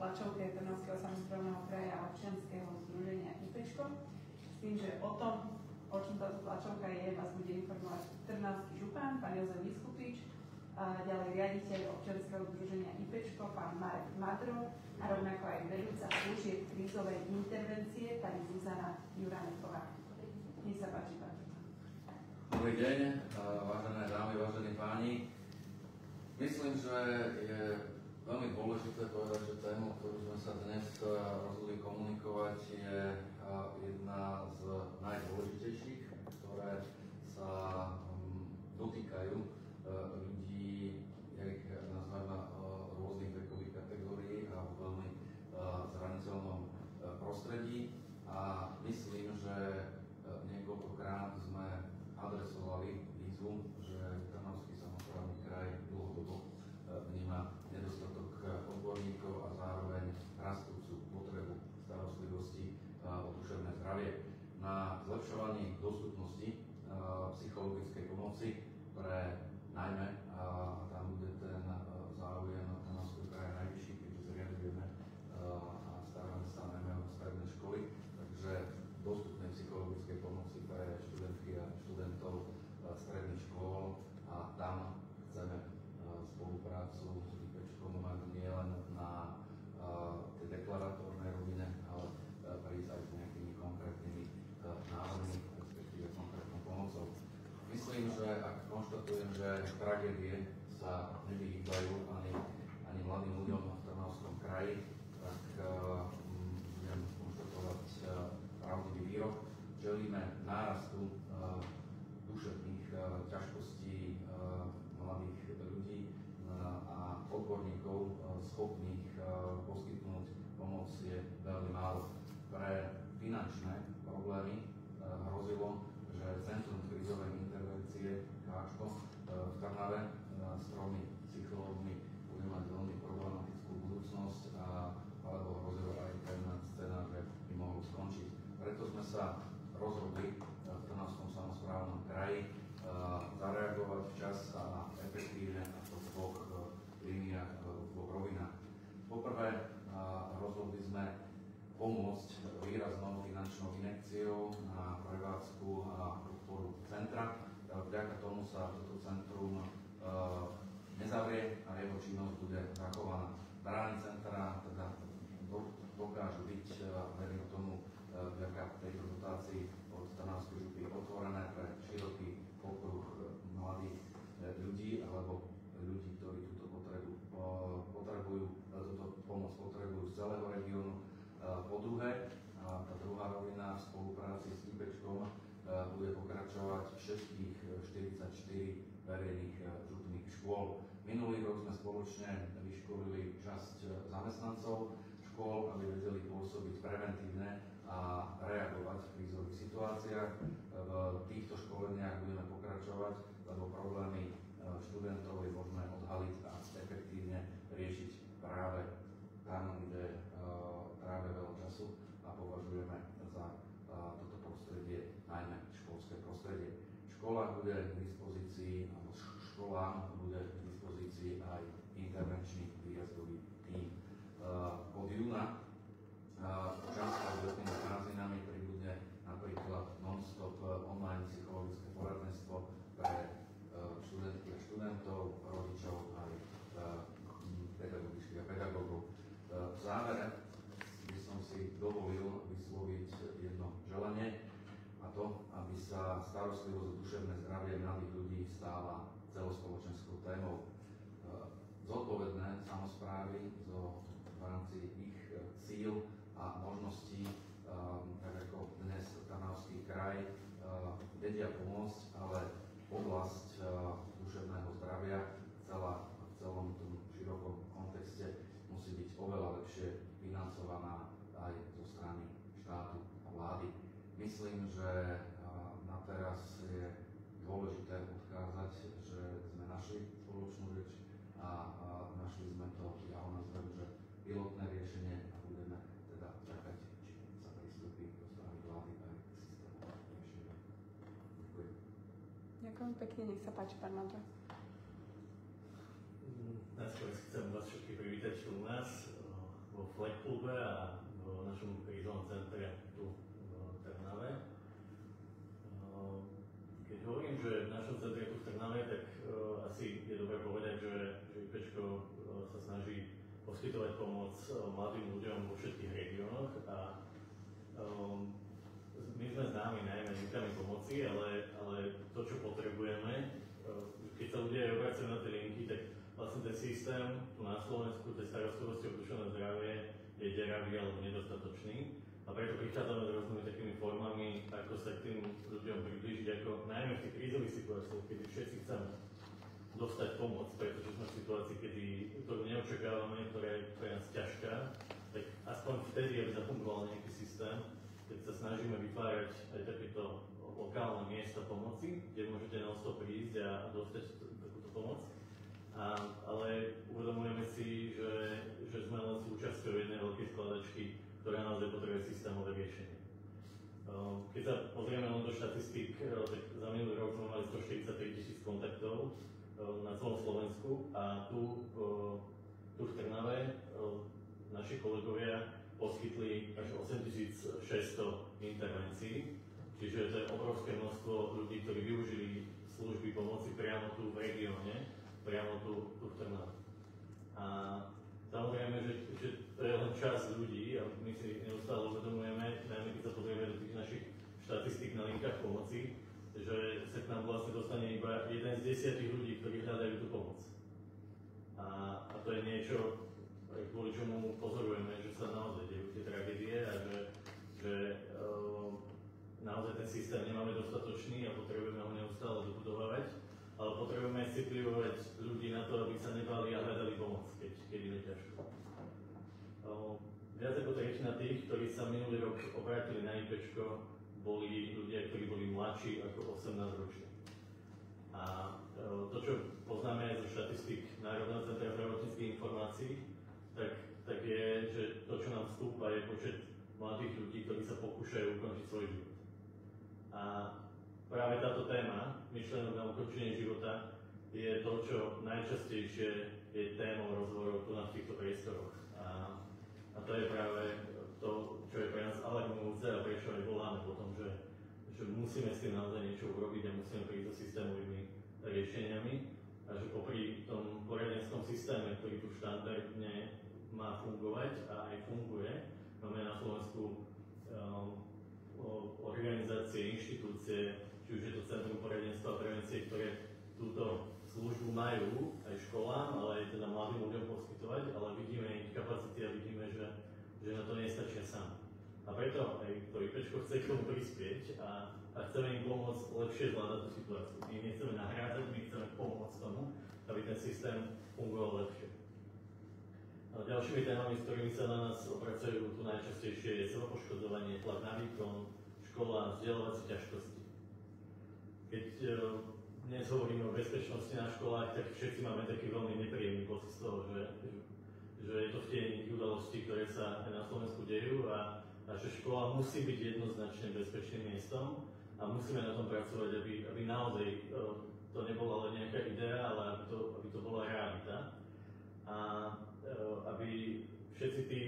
tlačovke Trnavského samosprávneho kraja a občianskeho združenia IPčko, s tým, že o tom, o čom táto tlačovka je, vás bude informovať trnavský župan, pán Jozef Biskupič, a ďalej riaditeľ občianskeho združenia IPčko, pán Marek Madro, a rovnako aj vedúca služieb krízovej intervencie, pani Zuzana Juraneková. Nech sa páči, pán. Dobrý deň, vážené dámy, vážení páni. Myslím, že je veľmi dôležité povedať, že téma, ktorú sme sa dnes rozhodli komunikovať, je jedna z najdôležitejších, ktoré sa dotýkajú ľudí, ja ich nazveme rôznych vekových kategórií a v veľmi zraniteľnom prostredí. A myslím, že niekoľkokrát sme adresovali výzvu, že Trnavský samosprávny kraj dlhodobo vníma nedostatok odborníkov a zároveň rastúcu potrebu starostlivosti o duševné zdravie. Na zlepšovaní dostupnosti psychologickej pomoci pre najmä tam, kde ten záujem na Trnavského kraja najvyšší, keďže zriadujeme a staráme sa najmä o stredné školy, takže dostupnej psychologickej pomoci pre študentky a študentov stredných škôl a tam chceme spoluprácu s IPčkom mať nielen na tej deklaratórnej rovine, ale prísť aj s nejakými konkrétnymi návrhmi, respektíve konkrétnou pomocou. Myslím, že ak konštatujem, že tragédie sa nevyhýbajú ani mladým ľuďom v Trnavskom kraji, tak budem konštatovať pravdivý výrok. Čelíme nárastu duševných ťažkostí mladých ľudí a odborníkov schopných poskytnúť pomoc je veľmi málo. Pre finančné problémy hrozilo, že Centrum krízovej intervencie Káčko v Trnave s 3 psychológmi bude mať veľmi problematickú budúcnosť, alebo hrozilo aj ten scenár, že by mohol skončiť. Preto sme sa rozhodli v Trnavskom samosprávnom kraji zareagovať včas a efektívne na to v 2 líniách, v 2 rovinách. Poprvé, rozhodli sme pomôcť výraznou finančnou injekciou na prevádzku a podporu centra. Vďaka tomu sa toto centrum nezavrie a jeho činnosť bude zachovaná. Brány centra teda dokážu byť, verím tomu, vďaka tejto dotácii od Trnavskej župy otvorené pre široký okruh mladých ľudí alebo ľudí, ktorí túto pomoc potrebujú z celého regiónu. Po druhé, tá druhá rovina v spolupráci s IPčkom bude pokračovať všetkých 44 verejných župných škôl. Minulý rok sme spoločne vyškolili časť zamestnancov škôl, aby vedeli pôsobiť preventívne a reagovať v krízových situáciách. V týchto školeniach budeme pokračovať, lebo problémy študentov je možné odhaliť a efektívne riešiť práve tam, kde práve veľa času a považujeme za toto prostredie, najmä školské prostredie. Škola bude k dispozícii, alebo školám bude k dispozícii aj intervenčný výjazdový tím. Od júna často s letnými prázdninami pribudne napríklad non-stop online psychologické poradenstvo pre študentky a študentov, rodičov aj pedagogických a pedagógov. V závere by som si dovolil vysloviť jedno želanie, a to, aby sa starostlivosť o duševné zdravie mladých ľudí stála celospoločenskou témou. Zodpovedné samosprávy v rámci ich síl a možností, tak ako dnes Trnavský kraj, vedia pomôcť, ale oblasť duševného zdravia v celom tom širokom kontexte musí byť oveľa lepšie financovaná aj zo strany štátu a vlády. Myslím, že na teraz je dôležité odkázať, že sme našli spoločnú reč a našli sme to, ja ho nazvem, že pilotné riešenie a budeme teda čakať, či sa pristúpi do strany vlády aj k systému riešenia. Ďakujem. Ďakujem pekne, nech sa páči, pán Madro. Najskôr chcem vás všetkých privítať u nás vo Flekklube a v našom krízovom centre tu v Trnave. Keď hovorím, že v našom centre tu v Trnave, tak asi je dobré povedať, že IPčko sa snaží poskytovať pomoc mladým ľuďom vo všetkých regiónoch a my sme známi najmä linkami pomoci, ale to, čo potrebujeme, keď sa ľudia obracajú na tie linky, tak vlastne ten systém tu na Slovensku, tej starostlivosti o duševné zdravie je deravý alebo nedostatočný. A preto prichádzame s rôznymi takými formami, ako sa k tým ľuďom priblížiť, ako najmä v tých krízových situáciách, kedy všetci chceme dostať pomoc, pretože sme v situácii, ktorú neočakávame, ktorá je pre nás ťažká, tak aspoň vtedy, aby zafungoval nejaký systém, keď sa snažíme vytvárať aj takéto lokálne miesta pomoci, kde môžete non-stop prísť a dostať takúto pomoc. Ale uvedomujeme si, že sme len súčasťou jednej veľkej skladačky, ktorá naozaj potrebuje systémové riešenie. Keď sa pozrieme len do štatistík, tak za minulý rok sme mali 143 000 kontaktov na celom Slovensku a tu v Trnave naši kolegovia poskytli až 8600 intervencií, čiže to je obrovské množstvo ľudí, ktorí využili služby pomoci priamo tu v regióne, priamo tu v Trnave. A samozrejme, že to je len časť ľudí a my si neustále uvedomujeme, najmä keď sa pozrieme do tých našich štatistík na linkách pomoci, že sa k nám vlastne dostane iba 1 z 10 ľudí, ktorí hľadajú tú pomoc. A to je niečo, kvôli čomu pozorujeme, že sa naozaj dejú tie tragédie a že naozaj ten systém nemáme dostatočný a potrebujeme ho neustále dobudovať, ale potrebujeme aj citlivovať ľudí na to, aby sa nebali a hľadali pomoc, keď je ťažko. Viac ako tretina tých, ktorí sa minulý rok obrátili na IPčko, boli ľudia, ktorí boli mladší ako 18 roční. A to, čo poznáme aj zo štatistík Národného centra zdravotníckych informácií, tak je, že to, čo nám vstúpa, je počet mladých ľudí, ktorí sa pokúšajú ukončiť svoj život. A práve táto téma, myšlienok na ukončenie života, je to, čo najčastejšie je témou rozhovorov tu na týchto priestoroch. A to je práve to, čo je pre nás alarmujúce a prečo aj voláme po tom, že musíme s tým naozaj niečo urobiť a musíme prísť so systémovými riešeniami a že popri tom poradenskom systéme, ktorý tu štandardne má fungovať a aj funguje, máme na Slovensku organizácie, inštitúcie, či už je to Centrum poradenstva a prevencie, ktoré túto službu majú aj školám, ale aj teda mladým ľuďom poskytovať, ale vidíme ich kapacity a vidíme, že na to nestačia sami. A preto aj to IPčko chce k tomu prispieť a chceme im pomôcť lepšie zvládať tú situáciu. My nechceme nahrádzať, my chceme pomôcť tomu, aby ten systém fungoval lepšie. A ďalšími témami, s ktorými sa na nás obracajú tu najčastejšie, je sebapoškodzovanie, tlak na výkon, škola, vzdelávacie ťažkosti. Keď dnes hovoríme o bezpečnosti na školách, tak všetci máme taký veľmi nepríjemný pocit z toho, že je to v tieni tých udalostí, ktoré sa na Slovensku dejú a že škola musí byť jednoznačne bezpečným miestom a musíme na tom pracovať, aby naozaj to nebola len nejaká idea, ale aby to bola realita. A aby všetci tí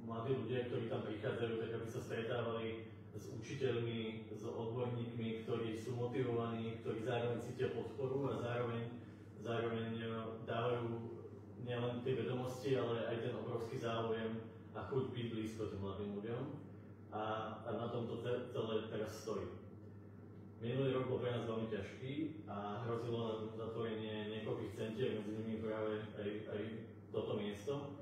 mladí ľudia, ktorí tam prichádzajú, tak aby sa stretávali s učiteľmi, s odborníkmi, ktorí sú motivovaní, ktorí zároveň cítia podporu a zároveň dávajú nielen tie vedomosti, ale aj ten obrovský záujem a chuť byť blízko tým mladým ľuďom. A na tom to celé teraz stojí. Minulý rok bol pre nás veľmi ťažký a hrozilo nám zatvorenie niekoľkých centier, medzi nimi práve aj toto miesto,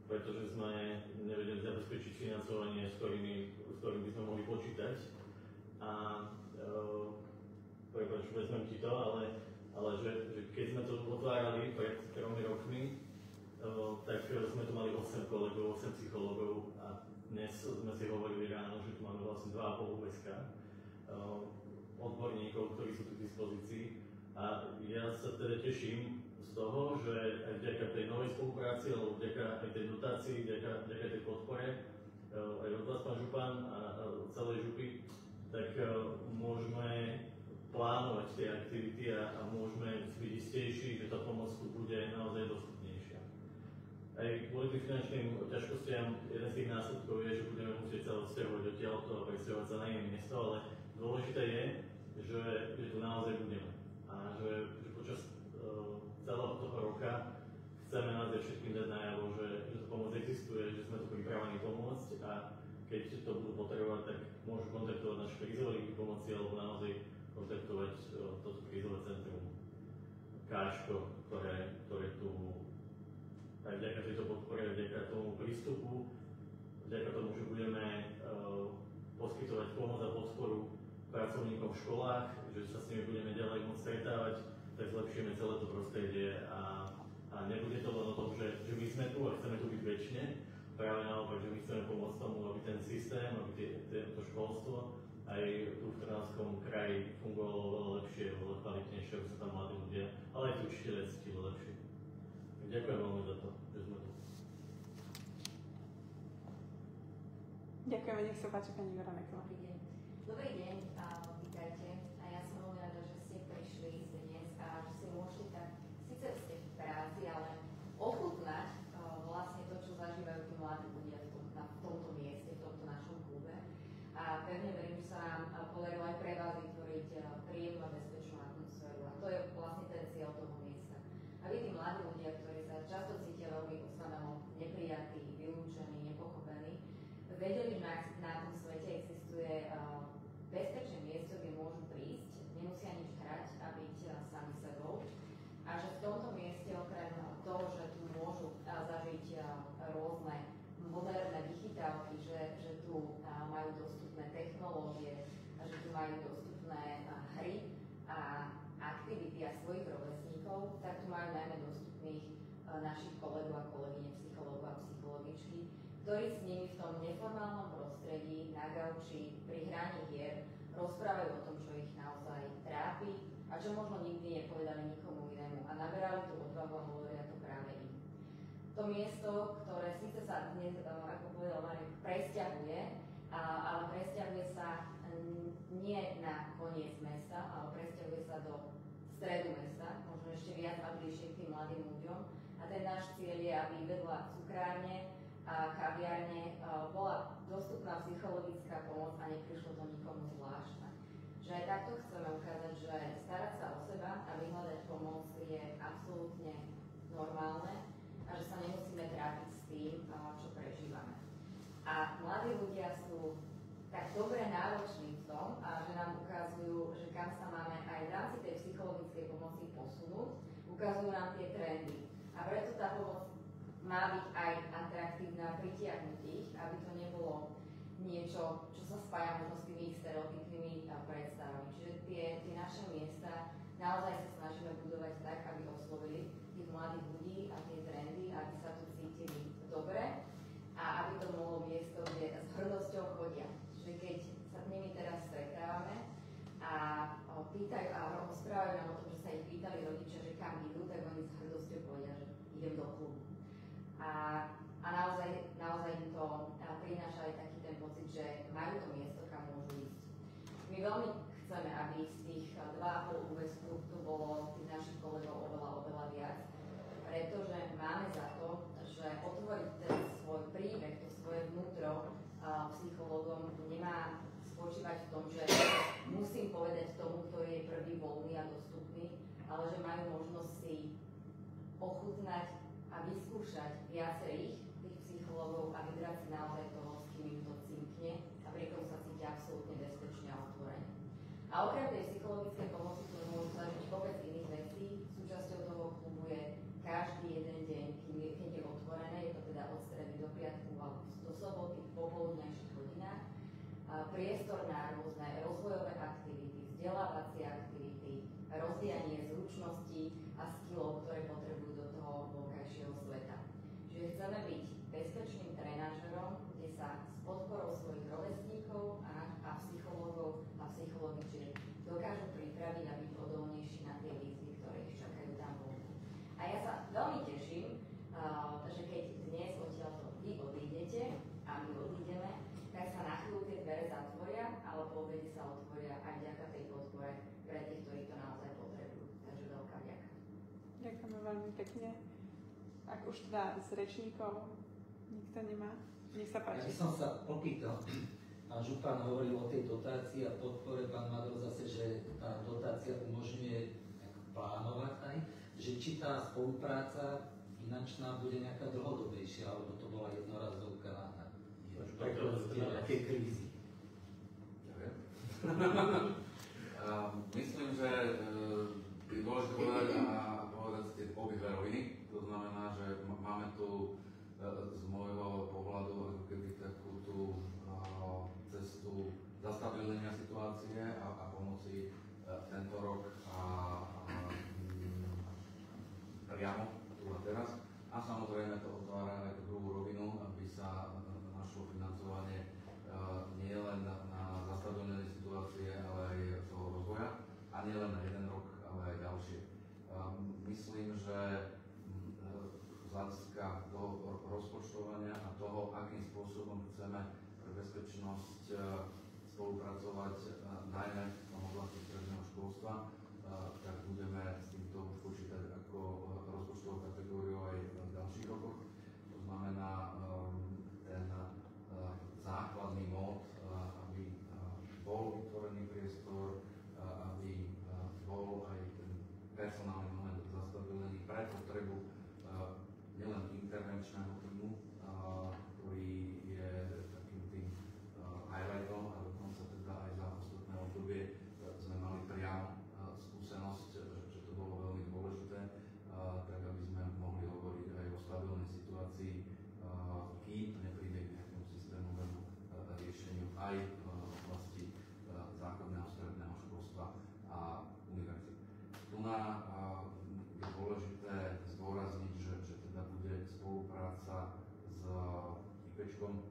pretože sme nevedeli zabezpečiť financovanie, s ktorým by sme mohli počítať. A prepáč, vezmem ti to, ale že keď sme to otvárali pred 3 rokmi, tak sme tu mali 8 kolegov, 8 psychológov a dnes sme si hovorili ráno, že tu máme vlastne 2,5 USK odborníkov, ktorí sú tu k dispozícii. A ja sa teda teším z toho, že aj vďaka tej novej spolupráci, alebo vďaka aj tej dotácii, vďaka tej podpore, aj od vás, pán župan, a celej župy, tak môžeme plánovať tie aktivity a môžeme byť istejší, že tá pomoc tu bude naozaj dostupnejšia. Aj kvôli tým finančným ťažkostiam jeden z tých následkov je, že budeme musieť sa odsťahovať odtiaľto a presťahovať sa na iné miesto, ale dôležité je, že tu naozaj budeme. A že počas celého toho roka chceme naozaj všetkým dať najavo, že tá pomoc existuje, že sme tu pripravení pomôcť a keď to budú potrebovať, tak môžu kontaktovať naše krízové linky pomoci alebo naozaj kontaktovať toto krízové centrum Káško, ktoré tu aj vďaka tejto podpore, vďaka tomu prístupu, vďaka tomu, že budeme poskytovať pomoc a podporu pracovníkom v školách, že sa s nimi budeme ďalej môcť stretávať, tak zlepšíme celé to prostredie a nebude to len o tom, že my sme tu a chceme tu byť väčšine, práve naopak, že my chceme pomôcť tomu, aby ten systém, aby to školstvo aj tu v Trnavskom kraji fungovalo veľa lepšie, veľa kvalitnejšie, aby sa tam mladí ľudia, ale aj tí učiteľe cítili lepšie. Ďakujem veľmi za to, že sme tu. Ďakujeme, nech sa páči pani Veronika. Dobrý deň, vítajte. A ja som veľmi rada, že ste prišli dnes a že si môžete tak, síce ste v práci, ale ochutnať vlastne to, čo zažívajú tí mladí ľudia na tomto mieste, v tomto našom klube. A pevne verím, že sa nám podarilo aj pre vás vytvoriť príjemnú a bezpečnú atmosféru. A to je vlastne ten cieľ toho miesta. Aby tí mladí ľudia, ktorí sa často cítia veľmi osamelo, neprijatí, vylúčení, nepochopení, vedeli, že na tom svete existuje bezpečné miesto, kde môžu prísť, nemusia nič hrať a byť sami sebou. A že v tomto mieste okrem toho, že tu môžu zažiť rôzne moderné vychytávky, že tu majú dostupné technológie, že tu majú dostupné hry a aktivity a svojich rovesníkov, tak tu majú najmä dostupných našich kolegov a kolegyne, psychológov a psychologičky, ktorí s nimi v tom neformálnom prostredí, na gauči, pri hraní hier rozprávajú o tom, čo ich naozaj trápi a čo možno nikdy nepovedali nikomu inému a naberali tú odvahu a hovoria to práve im. To miesto, ktoré síce sa dnes, ako povedal Marek, presťahuje, ale presťahuje sa nie na koniec mesta, ale presťahuje sa do stredu mesta, možno ešte viac a bližšie k tým mladým ľuďom. A ten náš cieľ je, aby vedľa cukrárne a kaviarne bola dostupná psychologická pomoc a neprišlo to nikomu zvláštne. Že aj takto chceme ukázať, že starať sa o seba a vyhľadať pomoc je absolútne normálne a že sa nemusíme trápiť s tým, čo prežívame. A mladí ľudia sú tak dobre nároční v tom, a že nám ukazujú, že kam sa máme aj v rámci tej psychologickej pomoci posunúť, ukazujú nám tie trendy. A preto tá pomoc má byť aj atraktívna, pritiahnuť ich, aby to nebolo niečo, čo sa spája možno s tými stereotypnými predstavami. Čiže tie naše miesta naozaj sa snažíme budovať tak, aby oslovili tých mladých ľudí a tie trendy, aby sa tu cítili dobre a aby to bolo miesto, kde s hrdosťou chodia. Čiže keď sa s nimi teraz stretávame a pýtajú a rozprávajú nám o tom, že sa ich pýtali rodičia, že kam idú, tak oni s hrdosťou povedia, že idem do klubu. A naozaj im to prináša aj taký ten pocit, že majú to miesto, kam môžu ísť. My veľmi chceme, aby z tých 2,5 úväzku tu bolo tých našich kolegov oveľa viac, pretože máme za to, že otvoriť ten svoj príbeh, to svoje vnútro psychológom nemá spočívať v tom, že musím povedať tomu, ktorý je prvý voľný a dostupný, ale že majú možnosť si ochutnať a vyskúšať viacerých tých psychológov a vybrať si naozaj toho, s kým im to cinkne a pri tom sa cítia absolútne bezpečne a otvorene. A okrem tej psychologickej pomoci, ktorú môžu zažiť kopec iných vecí, súčasťou toho klubu je každý jeden deň, keď je otvorené, je to teda od stredy do piatku alebo do soboty v popoludnejších hodinách, priestor na rôzne rozvojové aktivity, vzdelávacie aktivity, rozvíjanie zručností a skillov, ktoré potrebujú do toho vonkajšieho sveta. Čiže chceme byť bezpečným trenážerom, kde sa s podporou svojich rovesníkov a psychológov a psychologičiek dokážu pripraviť a byť odolnejší na tie výzvy, ktoré ich čakajú tam vonku. A ja sa veľmi teším, že keď dnes odtiaľto vy odídete a my odídeme, tak sa na chvíľu tie dvere zatvoria, ale po obede sa otvoria aj vďaka tej podpore pre tých, ktorí to naozaj potrebujú. Takže veľká vďaka. Ďakujeme veľmi pekne. ak už teda z rečníkov nikto nemá, nech sa Ja páči. by som sa popýtal, pán župan hovoril o tej dotácii a podpore, pán Madro zase, že tá dotácia umožňuje plánovať aj, že či tá spolupráca finančná bude nejaká dlhodobejšia, alebo to bola jednorazovka na nejaké krízy. Ďakujem. Myslím, že je dôležité povedať tie obidve roviny. To znamená, že máme tu z môjho pohľadu ako keby takú tú cestu zastabilnenia situácie a pomoci tento rok priamo tu a teraz. A samozrejme to otvára aj tú druhú rovinu, aby sa našlo financovanie nie len na zastabilnenie situácie, ale aj toho rozvoja. A nie len na jeden rok, ale aj ďalšie. Myslím, že z hľadiska toho rozpočtovania a toho, akým spôsobom chceme pre bezpečnosť spolupracovať najmä v tom oblasti stredného školstva, tak budeme s týmto počítať ako rozpočtovú kategóriu aj v ďalších rokoch. To znamená ten základný mód, aby bol vytvorený priestor, aby bol aj ten personálny moment zastabilený pre potrebu nielen intervenčného týmu, ktorý je takým tým highlightom, a dokonca teda aj za ostatné obdobie sme mali priamo skúsenosť, že to bolo veľmi dôležité, tak aby sme mohli hovoriť aj o stabilnej situácii, kým nepríde k nejakému systémovému riešeniu aj v oblasti základného stredného školstva a univerzity. Tu je dôležité zdôrazniť, že teda bude spolupráca s IPčkom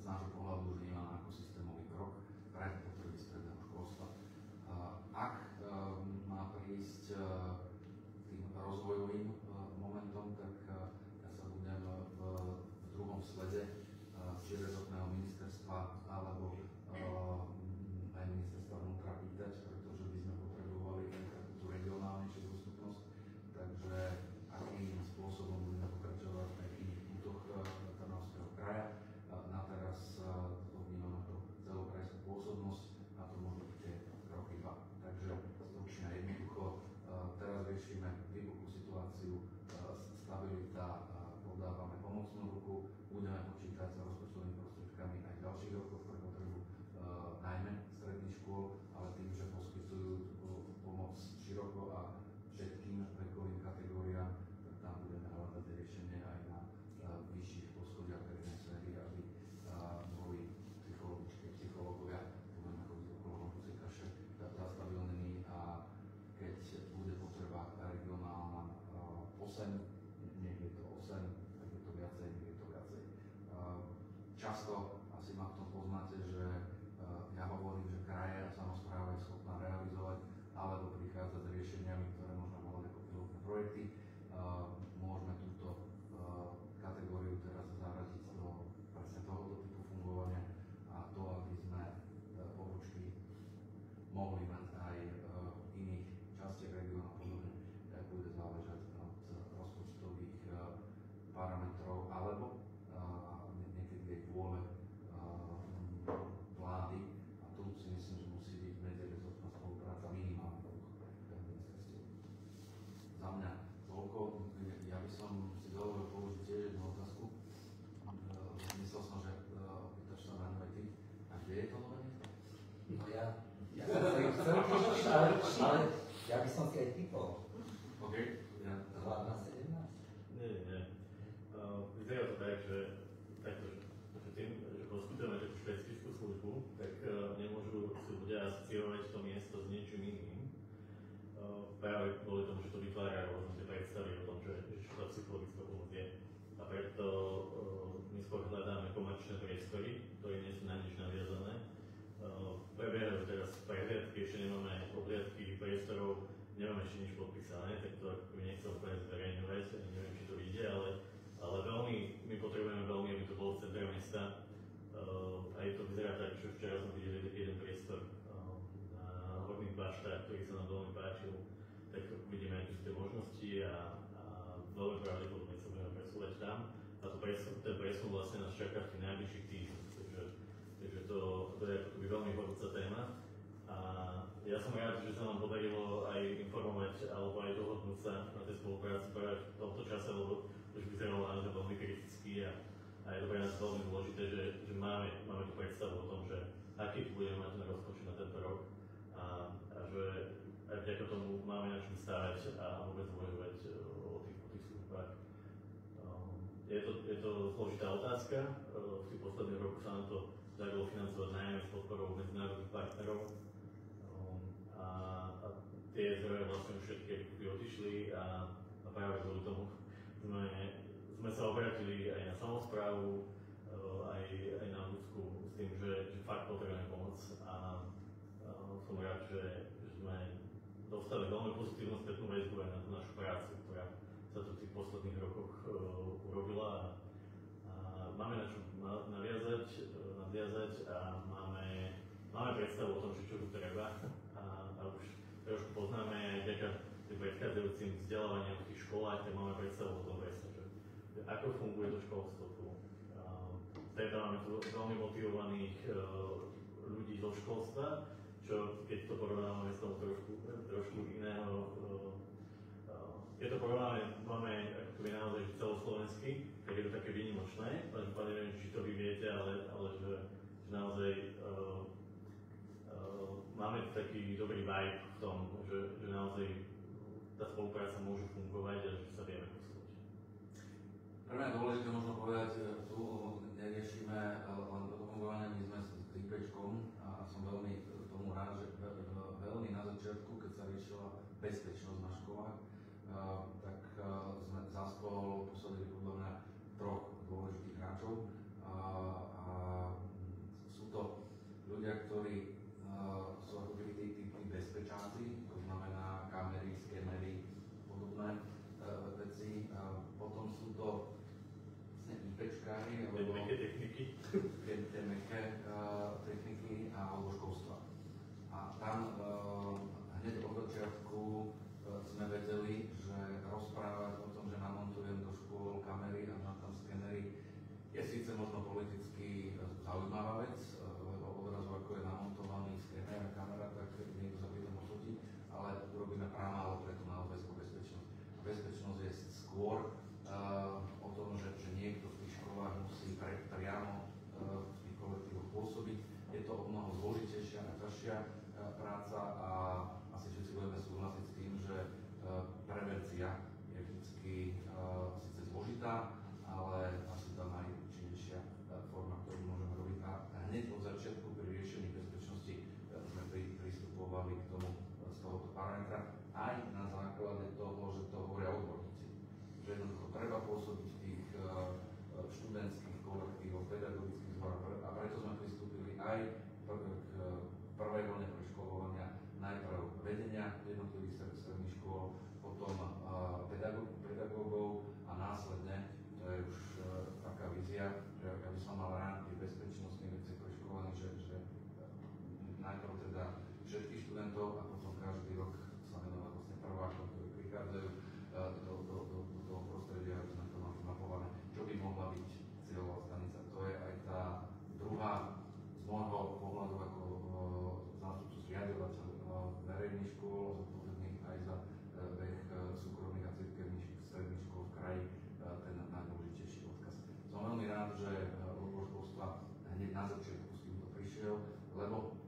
z nášho pohľadu vnímaná ako systémový krok pre potreby stredného školstva. Ak má prísť tým rozvojovým momentom, tak ja sa budem v druhom slede či rezortného ministerstva alebo aj ministerstva vnútra pýtať, pretože by sme potrebovali takúto regionálnejšiu dostupnosť. Takže akým spôsobom budeme pokračovať aj v iných kútoch Trnavského kraja. Na teraz to vnímam ako celokrajskú pôsobnosť a to môžu byť tie kroky 2. Takže stručne a jednoducho teraz riešime výbuchnú situáciu, stabilita, podávame pomocnú ruku, budeme počítať s rozpočtovými prostriedkami aj v ďalších rokoch pre potrebu najmä stredných škôl, ale tým, že poskytujú pomoc široko a všetkým vekovým kategóriám, tak tam budeme hľadať riešenie aj na vyšších poschodiach verejnej sféry, aby boli psychologičky, psychológovia, budeme chodiť okolo horúcej kaše, zastabilnení a keď bude potreba regionálna 8, nech je to 8, tak je to viacej, nech je to viacej. Často asi ma v tom poznáte, že ja hovorím, že kraje a samospráva je schopná realizovať alebo prichádzať s riešeniami, ktoré možno volať ako pilotné projekty. Môžeme túto kategóriu teraz zaradiť do presne tohoto typu fungovania a to, aby sme pobočky mohli mať aj v iných častiach regiónu a podobne, bude záležať od rozpočtových parametrov alebo niekedy aj vôle vlády. A tu si myslím, že musí byť medzirezortná spolupráca minimálne dvoch ministerstiev. Za mňa toľko. Ja by som si dovolil položiť tiež jednu otázku. Myslel som, že opýtaš sa na ňu aj ty. A kde je to nové miesto? No ja som sa ju chcel tiež opýtať, ale ja by som si aj typol. OK. Ja, Hlavná 17. Nie. Vyzerá to tak, že tým, že poskytujeme takú špecifickú službu, tak nemôžu si ľudia asociovať to miesto s niečím iným. Práve kvôli tomu, že to vytvára rôzne tie predstavy o tom, že čo tá psychologická pomoc je. A preto my skôr hľadáme komerčné priestory, ktoré nie sú na nič naviazané. Prebiehajú teraz prehliadky, ešte nemáme obhliadky priestorov, nemáme ešte nič podpísané, tak to by nechcel úplne zverejňovať, neviem, či to ide, ale veľmi, my potrebujeme veľmi, aby to bolo v centre mesta. Aj to vyzerá tak, že včera sme videli jeden priestor na Horných Baštách, ktorý sa nám veľmi páčil, tak vidíme, aké sú tie možnosti a veľmi pravdepodobne sa budeme presúvať tam. A ten presun vlastne nás čaká v tých najbližších týždňoch. Takže to je ako keby veľmi horúca téma. A ja som rád, že sa nám podarilo aj informovať alebo aj dohodnúť sa na tej spolupráci práve v tomto čase, lebo už vyzeralo naozaj veľmi kriticky a je to pre nás veľmi dôležité, že máme tú predstavu o tom, že aký tu budeme mať ten rozpočet na tento rok a že aj vďaka tomu máme na čom stávať a vôbec uvažovať o tých službách. Je to zložitá otázka. V tých posledných rokoch sa nám to darilo financovať najmä s podporou medzinárodných partnerov. A tie zdroje vlastne už všetky odišli a práve kvôli tomu sme sa obratili aj na samosprávu, aj na ľudskú s tým, že fakt potrebujeme pomoc a som rád, že sme dostali veľmi pozitívnu spätnú väzbu aj na tú našu prácu, ktorá sa tu v tých posledných rokoch urobila a máme na čo nadviazať a máme predstavu o tom, že čo tu treba a už trošku poznáme aj vďaka tým predchádzajúcim vzdelávaniam v tých školách, tak máme predstavu o tom presne, že ako funguje to školstvo tu. Stretávame tu veľmi motivovaných ľudí zo školstva, čo keď to porovnávame s tomu trošku iného, keď to porovnáme, máme ako keby naozaj celoslovenský, tak je to také výnimočné, každopádne neviem, či to vy viete, ale že naozaj máme taký dobrý vibe v tom, že naozaj tá spolupráca môže fungovať a že sa vieme posúvať. Pre mňa je dôležité možno povedať, tu neriešime len toto fungovanie, my sme s IPčkom a som veľmi tomu rád, že veľmi na začiatku, keď sa riešila bezpečnosť na školách, tak sme za stôl posadili podľa mňa troch dôležitých hráčov a sú to ľudia, ktorí sú ako keby tí bezpečáci, to znamená kamery, skenery, podobné veci. Potom sú to IPčkári, alebo meké techniky. Tie meké techniky alebo školstva. A tam hneď od začiatku sme vedeli, že rozprávať o tom, že namontujem do škôl kamery a na tam skenery, je síce možno politicky zaujímavá vec, lebo odrazu ako je namontovaný skener a kamera, tak niekto sa pri tom osúdi, ale urobíme pramálo pre tú naozajskú bezpečnosť. Bezpečnosť je skôr o tom, že niekto v tých školách musí priamo v tých kolektívoch pôsobiť. Je to o mnoho zložitejšia a ťažšia práca a asi všetci budeme súhlasiť s tým, že prevencia je vždycky síce zložitá, ale asi tá najúčinnejšia forma, ktorú môžeme robiť. A hneď od začiatku pri riešení bezpečnosti sme pristupovali k tomu z tohoto parametra aj na základe toho, že to hovoria odborníci. Že jednoducho treba pôsobiť v tých študentských kolektívoch, pedagogických zboroch a preto sme pristúpili aj k prvej vlne preškolovania najprv vedenia jednotlivých stredných škôl, potom pedagógov a následne, to je už taká vízia, že ja by som mal rád tie bezpečnostné veci preškolované, že najprv teda všetkých študentov a potom každý rok sa venovať vlastne prvákom, ktorí prichádzajú do toho prostredia, aby sme to mali mapované, čo by mohla byť cieľová stanica. To je aj tá druhá z môjho pohľadu ako zástupcu zriadovateľ verejných škôl, zodpovedných aj za beh súkromných a cirkevných stredných škôl v kraji, ten najdôležitejší odkaz. Som veľmi rád, že odbor školstva hneď na začiatku s týmto prišiel, lebo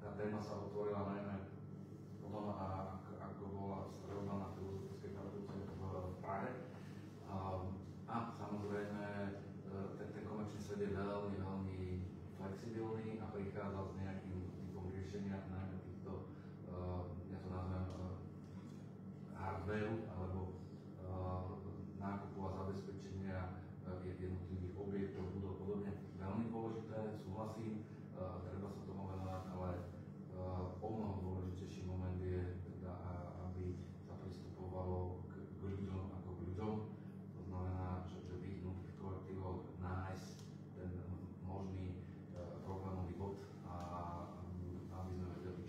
tá téma sa otvorila najmä potom, ako bola streľba na Filozofickej fakulte v Prahe. A samozrejme, ten komerčný svet je veľmi, veľmi flexibilný a prichádza s nejakým typom riešenia, najmä týchto, ja to nazvem, hardwareu alebo nákupu a zabezpečenia jednotlivých objektov, budov podobne. Veľmi dôležité, súhlasím, treba sa tomu venovať, ale o mnoho dôležitejší moment je, teda, aby sa pristupovalo k ľuďom ako k ľuďom. To znamená, že v ich kolektívoch nájsť ten možný problémový bod a aby sme vedeli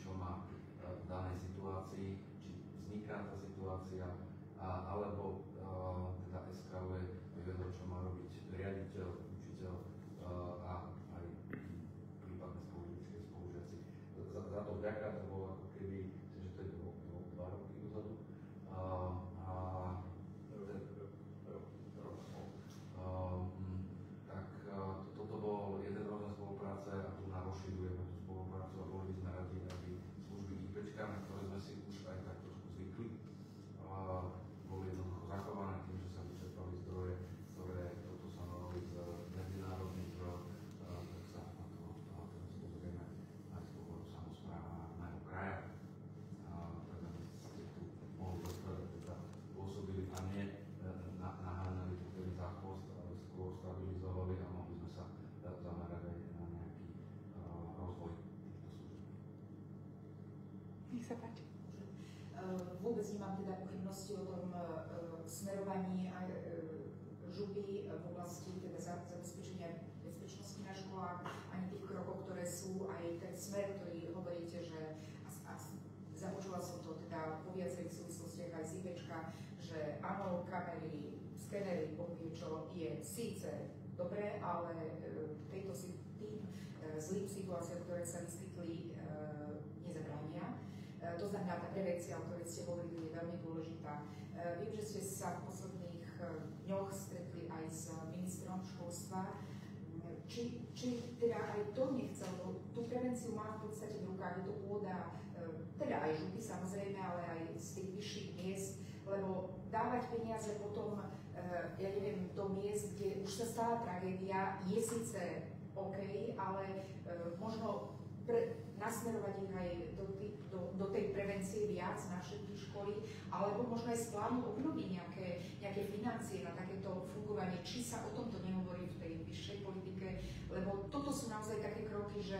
vôbec nemám teda pochybnosti o tom smerovaní aj župy v oblasti teda zabezpečenia bezpečnosti na školách, ani tých krokov, ktoré sú, aj ten smer, ktorý hovoríte, že započula som to teda po viacerých súvislostiach aj z IBčka, že áno, kamery, skenery, Boh vie čo, je síce dobré, ale tým zlým situáciám, ktoré sa vyskytli, nezabránia. To znamená, tá prevencia, o ktorej ste hovorili, je veľmi dôležitá. Viem, že ste sa v posledných dňoch stretli aj s ministrom školstva. Či teda aj to nechcel, tú prevenciu má v podstate v rukách, je to pôda, teda aj župy samozrejme, ale aj z tých vyšších miest, lebo dávať peniaze potom, ja neviem, do miest, kde už sa stala tragédia, je síce OK, ale možno nasmerovať ich aj do tej prevencie viac na všetky školy, alebo možno aj z plánu obnovy nejaké financie na takéto fungovanie, či sa o tomto nehovorí v tej vyššej politike, lebo toto sú naozaj také kroky, že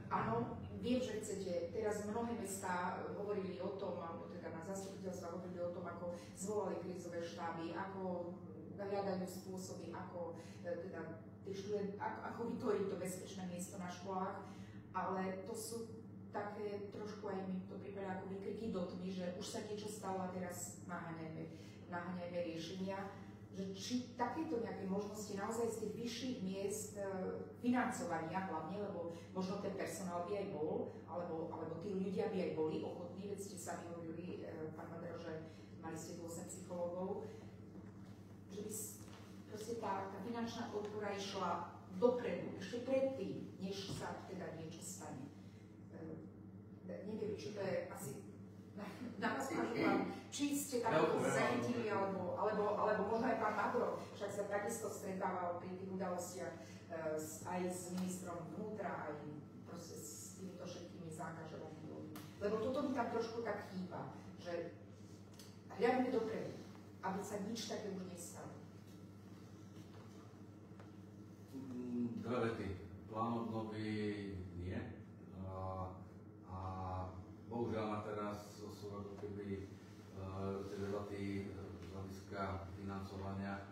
áno, viem, že chcete, teraz mnohé mestá hovorili o tom, alebo teda na zastupiteľstva hovorili o tom, ako zvolali krízové štáby, ako hľadajú spôsoby, ako teda ako vytvoriť to bezpečné miesto na školách, ale to sú také trošku aj mi to pripadá ako výkriky do tmy, že už sa niečo stalo a teraz naháňajme riešenia, že či takéto nejaké možnosti naozaj z tých vyšších miest financovania hlavne, lebo možno ten personál by aj bol, alebo tí ľudia by aj boli ochotní, veď ste sami hovorili, pán Madero, že mali ste tu 8 psychológov, že by proste tá finančná podpora išla dopredu, ešte predtým, než sa teda niečo stane. Neviem, či to je asi na vás, pán Župan, či ste takto zachytili, alebo možno aj pán Madro, však sa takisto stretával pri tých udalostiach aj s ministrom vnútra, aj proste s týmito všetkými zaangažovanými ľuďmi. Lebo toto mi tam trošku tak chýba, že hľadíme dopredu, aby sa nič také už nestalo. Dve vety. Plán obnovy nie. A bohužiaľ ma teraz sú ako keby tie debaty z hľadiska financovania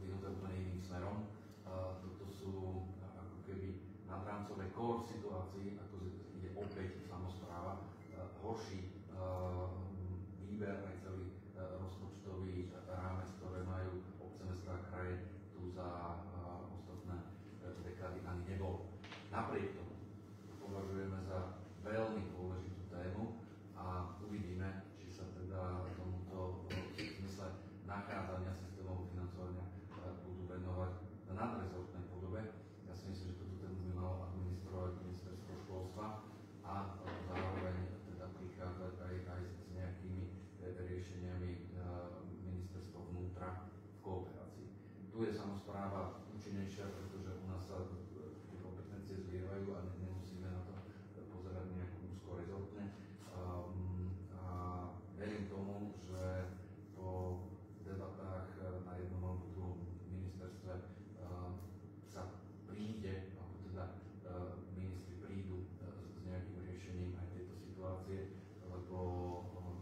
vyhnuté úplne iným smerom. Toto sú ako keby nadrámcové core situácií, ako ide opäť samospráva, horší výber aj celý rozpočtový rámec, ktoré majú obce, mestá a kraje tu za ostatné dekády ani nebol. Napriek tomu považujeme za veľmi dôležitú tému a uvidíme, či sa teda tomuto v zmysle nachádzania systémov financovania budú venovať na nadrezortnej podobe. Ja si myslím, že túto tému by malo administrovať ministerstvo školstva a zároveň teda prichádzať aj s nejakými riešeniami ministerstvo vnútra v kooperácii. Tu je samospráva účinnejšia, pretože u nás sa tie kompetencie zlievajú a nemusíme na to pozerať nejako úzkorezortne. A verím tomu, že po debatách na jednom alebo druhom ministerstve sa príde, alebo teda ministri prídu s nejakým riešením aj tejto situácie, lebo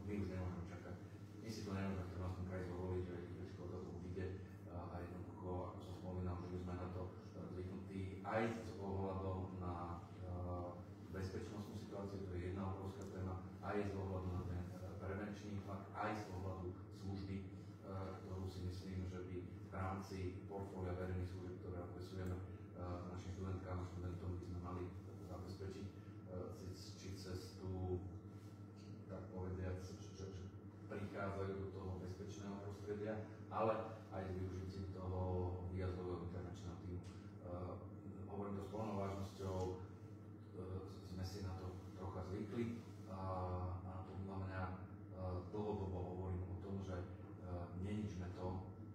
my už nemôžeme čakať. My si to nemôžeme v Trnavskom kraji dovoliť, že IPčko do toho vyjde a jednoducho, ako som spomínal, že sme na to zvyknutí aj s ohľadom na bezpečnostnú situáciu, to je jedna obrovská téma, aj z ohľadu na ten prevenčný tlak, aj z ohľadu služby, ktorú si myslím, že by v rámci portfólia verejných služieb, ktoré adresujeme našim študentkám a študentom, by sme mali zabezpečiť či cez tú, tak povediac, že prichádzajú do toho bezpečného prostredia, ale aj s využitím toho výjazdového intervenčného týmu. Hovorím to s plnou vážnosťou, sme si na to trocha zvykli a podľa mňa dlhodobo hovorím o tom, že neničme to,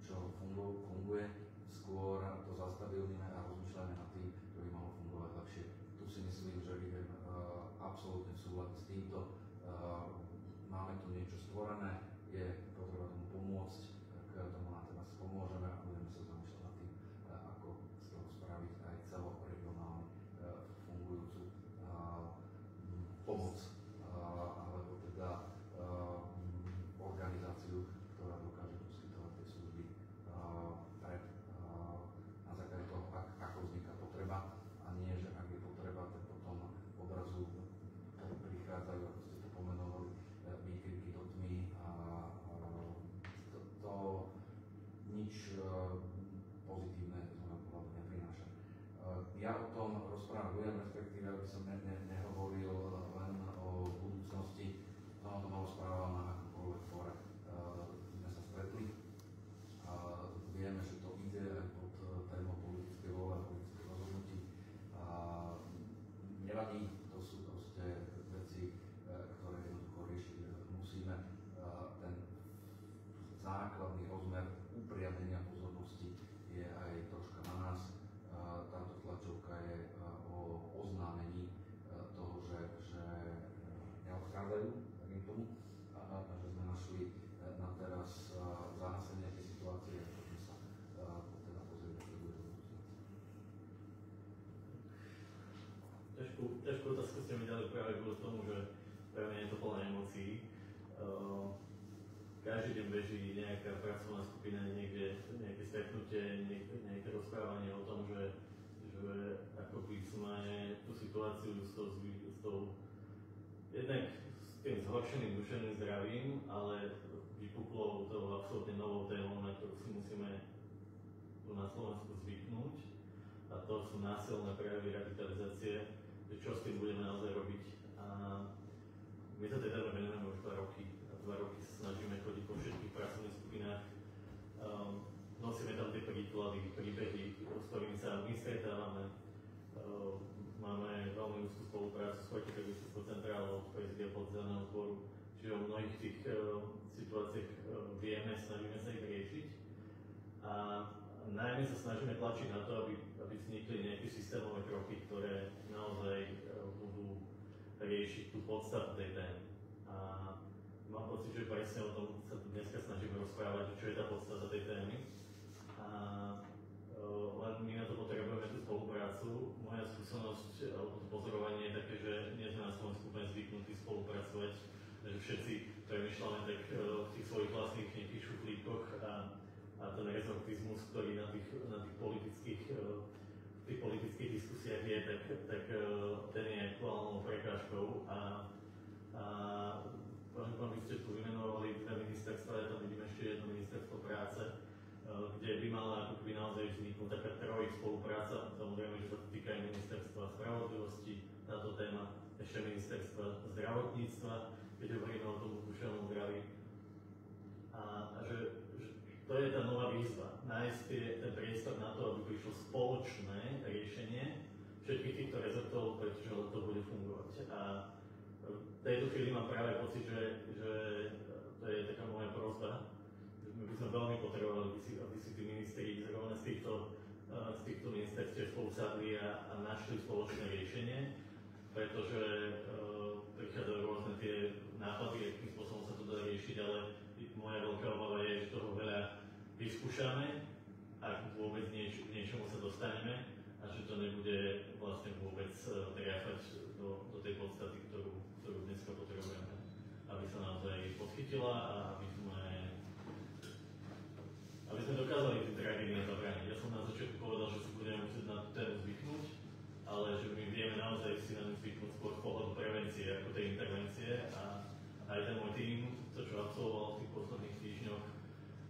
čo funguje, skôr to zastabilníme a rozmýšľame nad tým, čo by mohlo fungovať lepšie. Tu si myslím, že idem absolútne v súlade s týmto. Máme tu niečo stvorené, je potreba tomu pomôcť, tak tomu na teraz pomôžeme a budeme sa zamýšľať nad tým, nič pozitívne z môjho pohľadu neprináša. Ja o tom rozprávať budem, respektíve, aby som nehovoril len o budúcnosti, som o tom rozprával na akomkoľvek fóre. Sme sa stretli a vieme, že to ide aj pod témou politickej vôle a politických rozhodnutí. Nevadí, to sú proste veci, ktoré jednoducho riešiť musíme. Ten základný rozmer upriamenia pozornosti je aj troška na nás. Táto tlačovka je o oznámení toho, že neodchádzajú, takým tomu, a že sme našli na teraz zahasenie tej situácie, a poďme sa teda pozrieť, čo bude do budúcna. Ťažkú otázku ste mi dali práve kvôli tomu, že pre mňa je to plné emócií. Každý deň beží nejaká pracovná skupina, nejaké stretnutie, nejaké rozprávanie o tom, že ako by sme tú situáciu s tou jednak s tým zhoršeným duševným zdravím, ale vypuklo tou absolútne novou témou, na ktorú si musíme tu na Slovensku zvyknúť, a to sú násilné prejavy radikalizácie, že čo s tým budeme naozaj robiť. A my sa teda venujeme už 2 roky. 2 roky sa snažíme chodiť po všetkých pracovných skupinách. Nosíme tam tie príklady, príbehy, s ktorými sa my stretávame. Máme veľmi úzkú spoluprácu s protiteroristickou centrálou, prezidia Podzemného zboru, čiže o mnohých tých situáciách vieme, snažíme sa ich riešiť. A najmä sa snažíme tlačiť na to, aby vznikli nejaké systémové kroky, ktoré naozaj budú riešiť tú podstatu tej témy. A mám pocit, že presne o tom sa tu dneska snažíme rozprávať, čo je tá podstata tej témy. A len my na to potrebujeme tú spoluprácu. Moja skúsenosť alebo pozorovanie je také, že nie sme na Slovensku úplne zvyknutí spolupracovať, že všetci premýšľame tak v tých svojich vlastných nejakých šuflíkoch a ten rezortizmus, ktorý na tých politických diskusiách je, tak ten je aktuálnou prekážkou. Pán, vy ste tu vymenovali 2 ministerstva, ja tam vidím ešte jedno ministerstvo práce, kde by mala ako keby naozaj vzniknúť taká spolupráca. Samozrejme, že sa to týka aj ministerstva spravodlivosti, táto téma, ešte ministerstva zdravotníctva, keď hovoríme o tom duševnom zdraví. A že to je tá nová výzva, nájsť ten priestor na to, aby prišlo spoločné riešenie všetkých týchto rezortov, pretože to bude fungovať. A v tejto chvíli mám práve pocit, že to je taká moja prosba. My by sme veľmi potrebovali, aby si tí ministri zrovna z týchto ministerstiev spolu sadli a našli spoločné riešenie, pretože prichádzajú rôzne tie nápady, akým spôsobom sa to dá riešiť, ale moja veľká obava je, že toho veľa vyskúšame, ak vôbec niečomu sa dostaneme, a že to nebude vlastne vôbec triafať do tej podstaty, ktorú dneska potrebujeme, aby sa naozaj podchytila a aby sme dokázali tie tragédie zabrániť. Ja som na začiatku povedal, že si budeme musieť na tú tému zvyknúť, ale že my vieme naozaj si na ňu zvyknúť skôr z pohľadu prevencie ako tej intervencie, a aj ten môj tým, to čo absolvoval v tých posledných týždňoch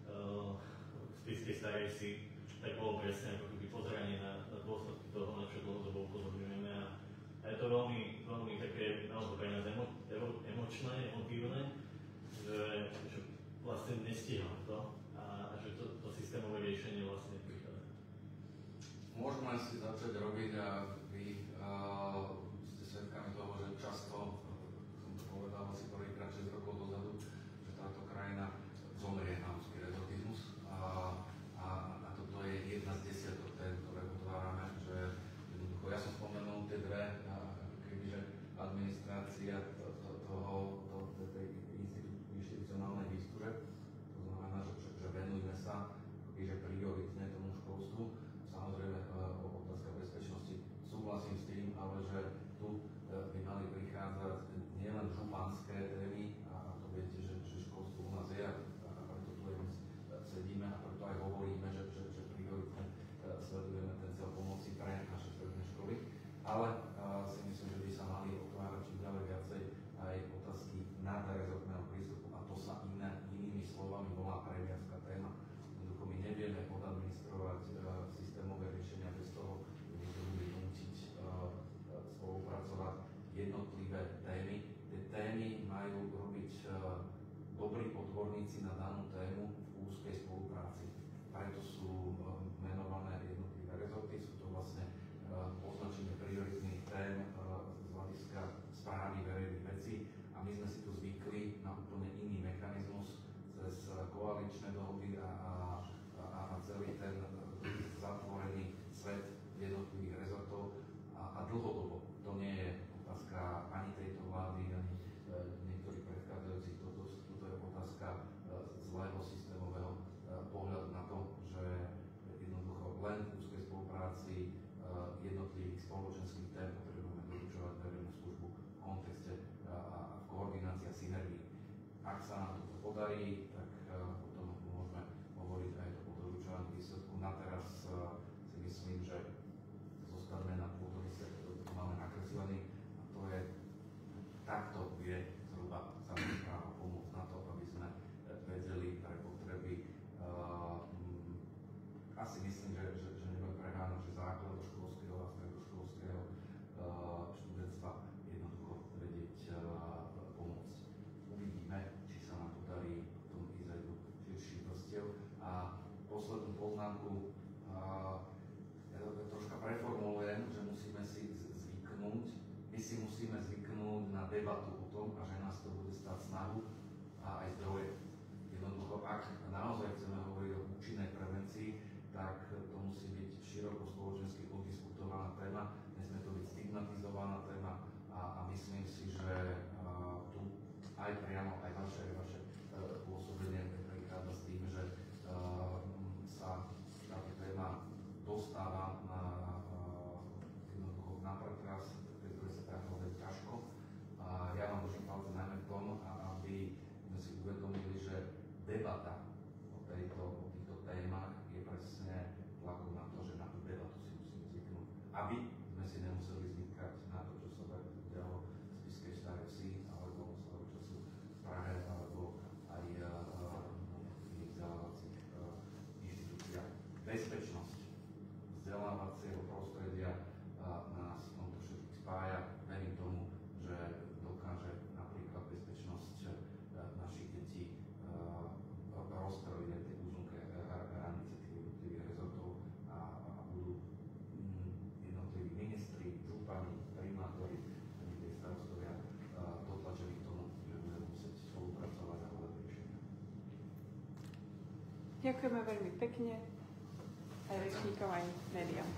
v Spišskej Starej Si, tak bolo presne ako keby pozeranie na dôsledky toho, na čo dlhodobo upozorňujeme, a je to veľmi, veľmi také naozaj pre nás emočné, emotívne, že vlastne nestíhame to a že to systémové riešenie vlastne neprichádza. Môžeme si začať robiť, a vy ste svedkami toho, že často, som to povedal asi prvýkrát 6 rokov dozadu, že táto krajina zomrie na úzky rezortizmus, a toto je jedna z desiatok tém, ktoré otvárame, že jednoducho, ja som spomenul tie 2, kebyže administrácia tej inštitucionálnej výsture, to znamená, že venujeme sa prioritne tomu školstvu. Samozrejme, otázka bezpečnosti, súhlasím s tým, ale že tu by mali prichádzať nielen županské témy, a to viete, že školstvo u nás je, a preto tu aj dnes sedíme, a preto aj hovoríme, že prioritne sledujeme ten cieľ pomoci pre naše stredné školy, ale si myslím, že by sa mali otvárať čím ďalej viacej aj otázky nadrezortného prístupu, a to sa inými slovami volá previazka téma. Jednoducho my nevieme len v úzkej spolupráci jednotlivých spoločenských tém potrebujeme doručovať verejnú službu v kontexte a v koordinácii a synergii. Ak sa nám to podarí, tak potom môžeme hovoriť aj o doručovaní výsledku. Na teraz si myslím, že zostaneme na pôdoryse, ktorý tu máme nakreslený, a to je, takto vie zhruba samospráva pomôcť na to, aby sme vedeli pre potreby. Asi myslím, že nebudem preháňať, že základoškolského a stredoškolského študentstva jednoducho vedieť pomôcť. Uvidíme, či sa nám podarí potom ísť aj do širších vrstiev. A poslednú poznámku, ja to troška preformulujem, že musíme si zvyknúť, my si musíme zvyknúť na debatu o tom, a že nás to bude stáť snahu a aj zdroje. Jednoducho, ak naozaj chceme hovoriť o účinnej prevencii, tak to musí byť široko spoločensky oddiskutovaná téma, nesmie to byť stigmatizovaná téma a myslím si, že tu aj priamo, aj vaše pôsobenie prichádza s tým, že sa táto téma dostáva jednoducho na pretras, pri ktorej sa dá hovoriť ťažko. A ja vám držím palce najmä v tom, aby sme si uvedomili, že debata o týchto témach je presne tlakom na to, že na tú debatu si musíme zvyknúť. Aby sme si nemuseli zvykať na to, čo sa dialo v Spišskej Starej Vsi, alebo svojho času v Prahe, alebo aj v iných vzdelávacích inštitúciách. Bezpečnosť vzdelávacieho prostredia nás v tomto všetkých spája. Verím tomu, že dokáže napríklad bezpečnosť našich detí rozstrojiť aj tie úzunké hranice tých jednotlivých rezortov a budú jednotliví ministri, župani, primátori, tie starostovia dotlačení k tomu, že budeme musieť spolupracovať a hľadať riešenia. Ďakujeme veľmi pekne aj rečníkom, aj médiám.